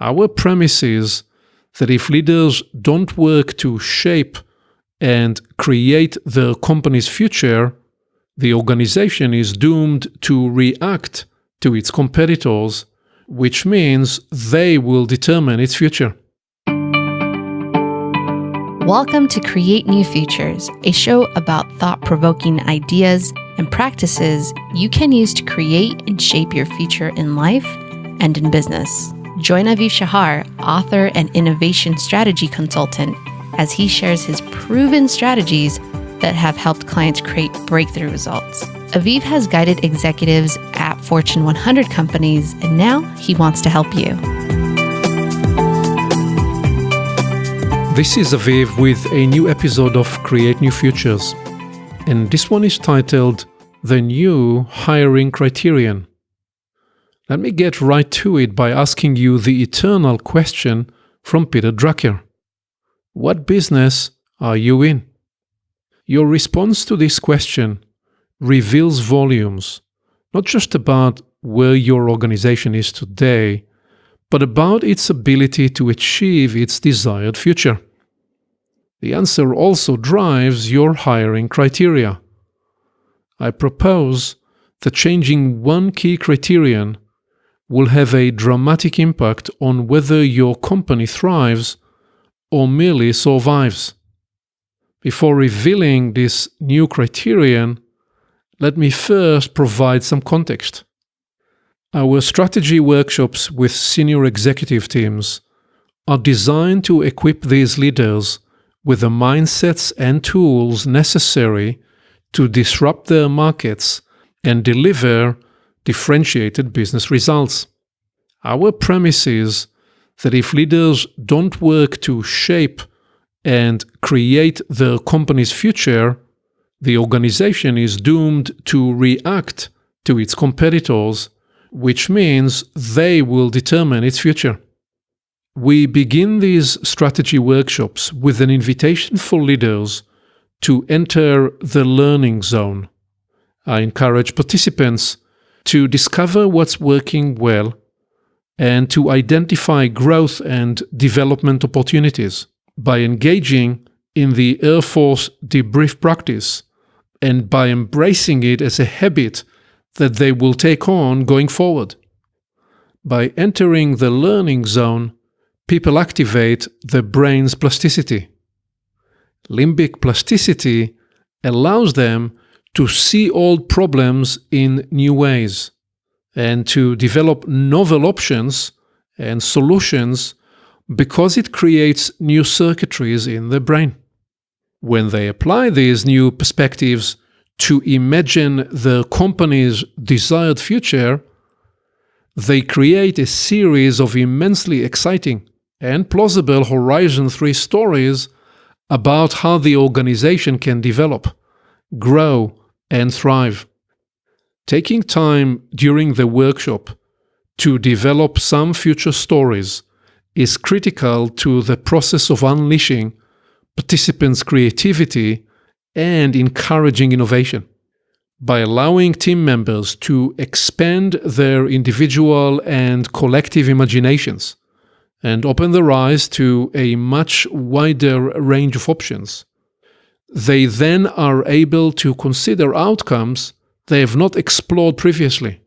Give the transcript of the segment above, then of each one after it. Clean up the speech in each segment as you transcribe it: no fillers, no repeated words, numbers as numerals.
Our premise is that if leaders don't work to shape and create their company's future, the organization is doomed to react to its competitors, which means they will determine its future. Welcome to Create New Futures, a show about thought-provoking ideas and practices you can use to create and shape your future in life and in business. Join Aviv Shahar, author and innovation strategy consultant, as he shares his proven strategies that have helped clients create breakthrough results. Aviv has guided executives at Fortune 100 companies, and now he wants to help you. This is Aviv with a new episode of Create New Futures, and this one is titled The New Hiring Criterion. Let me get right to it by asking you the eternal question from Peter Drucker. What business are you in? Your response to this question reveals volumes, not just about where your organization is today, but about its ability to achieve its desired future. The answer also drives your hiring criteria. I propose that changing one key criterion will have a dramatic impact on whether your company thrives or merely survives. Before revealing this new criterion, let me first provide some context. Our strategy workshops with senior executive teams are designed to equip these leaders with the mindsets and tools necessary to disrupt their markets and deliver differentiated business results. Our premise is that if leaders don't work to shape and create their company's future, the organization is doomed to react to its competitors, which means they will determine its future. We begin these strategy workshops with an invitation for leaders to enter the learning zone. I encourage participants to discover what's working well and to identify growth and development opportunities by engaging in the Air Force debrief practice and by embracing it as a habit that they will take on going forward. By entering the learning zone, people activate the brain's plasticity. Limbic plasticity allows them to see old problems in new ways and to develop novel options and solutions because it creates new circuitries in the brain. When they apply these new perspectives to imagine the company's desired future, they create a series of immensely exciting and plausible Horizon 3 stories about how the organization can develop, grow, and thrive. Taking time during the workshop to develop some future stories is critical to the process of unleashing participants' creativity and encouraging innovation. By allowing team members to expand their individual and collective imaginations and open their eyes to a much wider range of options, they then are able to consider outcomes they have not explored previously.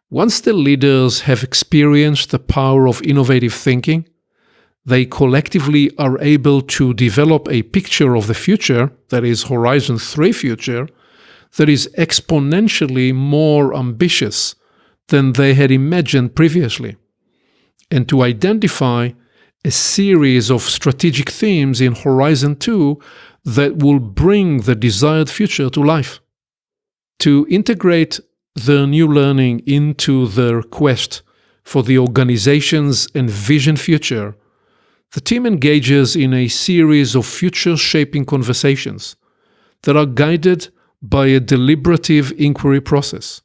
Once the leaders have experienced the power of innovative thinking, they collectively are able to develop a picture of the future, that is Horizon 3 future, that is exponentially more ambitious than they had imagined previously, and to identify a series of strategic themes in Horizon 2 that will bring the desired future to life. To integrate their new learning into their quest for the organization's envisioned future, the team engages in a series of future-shaping conversations that are guided by a deliberative inquiry process.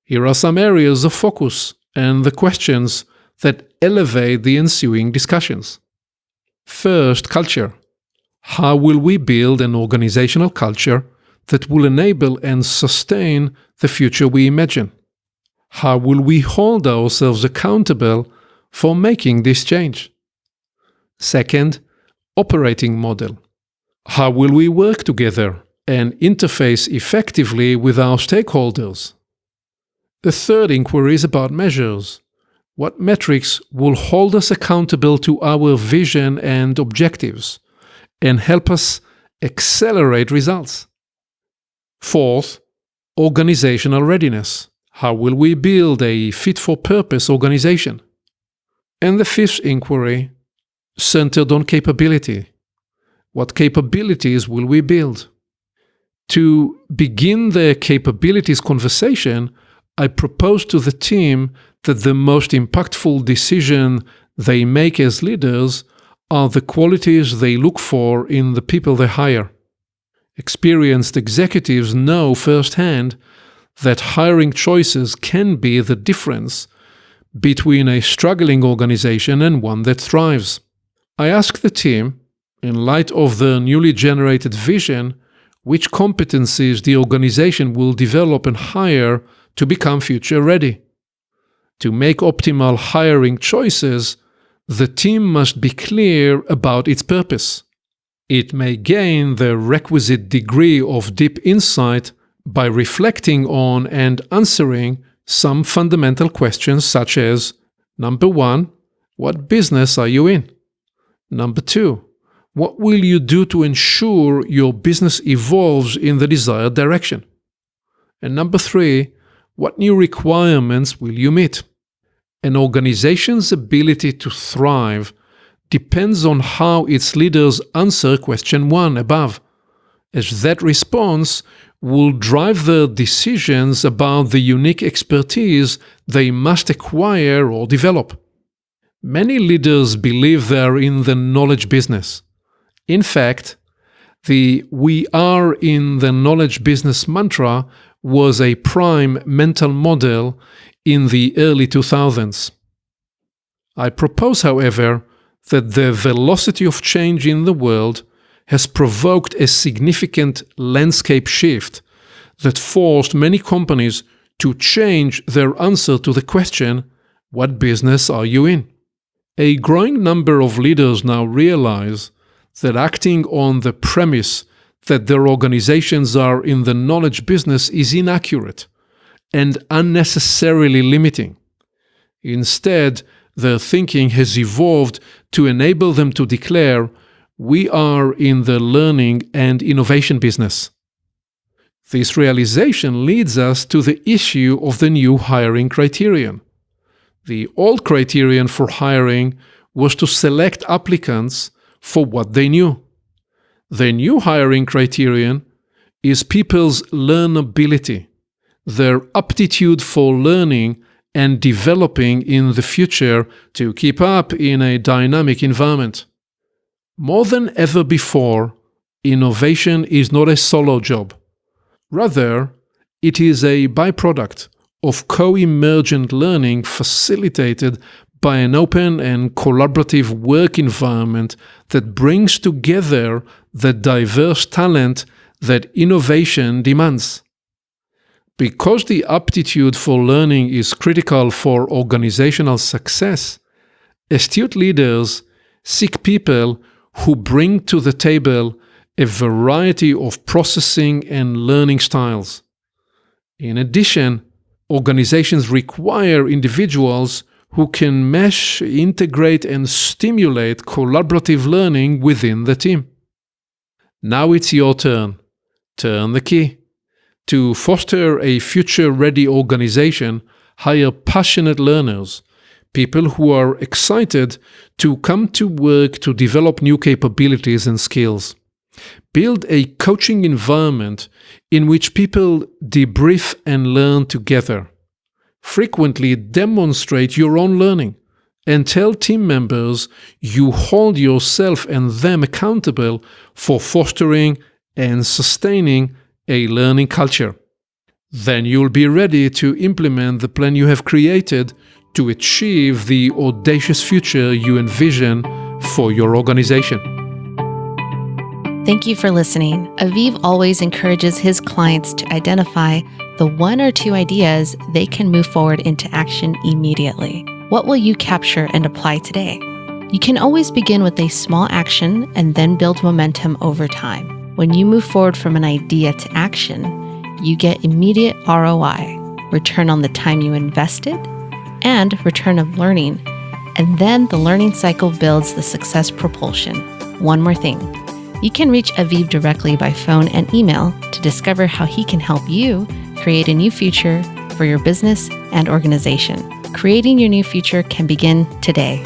Here are some areas of focus and the questions that elevate the ensuing discussions. First, culture. How will we build an organizational culture that will enable and sustain the future we imagine? How will we hold ourselves accountable for making this change? Second, operating model. How will we work together and interface effectively with our stakeholders? The third inquiry is about measures. What metrics will hold us accountable to our vision and objectives and help us accelerate results? Fourth, organizational readiness. How will we build a fit-for-purpose organization? And the fifth inquiry, centered on capability. What capabilities will we build? To begin the capabilities conversation, I propose to the team that the most impactful decision they make as leaders are the qualities they look for in the people they hire. Experienced executives know firsthand that hiring choices can be the difference between a struggling organization and one that thrives. I ask the team, in light of the newly generated vision, which competencies the organization will develop and hire to become future ready. To make optimal hiring choices, the team must be clear about its purpose. It may gain the requisite degree of deep insight by reflecting on and answering some fundamental questions such as: Number 1, what business are you in? Number 2, what will you do to ensure your business evolves in the desired direction? And number 3, what new requirements will you meet? An organization's ability to thrive depends on how its leaders answer question 1 above, as that response will drive their decisions about the unique expertise they must acquire or develop. Many leaders believe they are in the knowledge business. In fact, the "we are in the knowledge business" mantra was a prime mental model in the early 2000s. I propose, however, that the velocity of change in the world has provoked a significant landscape shift that forced many companies to change their answer to the question, "What business are you in?" A growing number of leaders now realize that acting on the premise that their organizations are in the knowledge business is inaccurate and unnecessarily limiting. Instead, their thinking has evolved to enable them to declare, "We are in the learning and innovation business." This realization leads us to the issue of the new hiring criterion. The old criterion for hiring was to select applicants for what they knew. The new hiring criterion is people's learnability, their aptitude for learning and developing in the future to keep up in a dynamic environment. More than ever before, innovation is not a solo job. Rather, it is a byproduct of co-emergent learning facilitated by an open and collaborative work environment that brings together the diverse talent that innovation demands. Because the aptitude for learning is critical for organizational success, astute leaders seek people who bring to the table a variety of processing and learning styles. In addition, organizations require individuals who can mesh, integrate, and stimulate collaborative learning within the team. Now it's your turn. Turn the key. To foster a future-ready organization, hire passionate learners, people who are excited to come to work to develop new capabilities and skills. Build a coaching environment in which people debrief and learn together. Frequently demonstrate your own learning and tell team members you hold yourself and them accountable for fostering and sustaining a learning culture. Then you'll be ready to implement the plan you have created to achieve the audacious future you envision for your organization. Thank you for listening. Aviv always encourages his clients to identify the 1 or 2 ideas they can move forward into action immediately. What will you capture and apply today? You can always begin with a small action and then build momentum over time. When you move forward from an idea to action, you get immediate ROI, return on the time you invested, and return of learning. And then the learning cycle builds the success propulsion. One more thing. You can reach Aviv directly by phone and email to discover how he can help you create a new future for your business and organization. Creating your new future can begin today.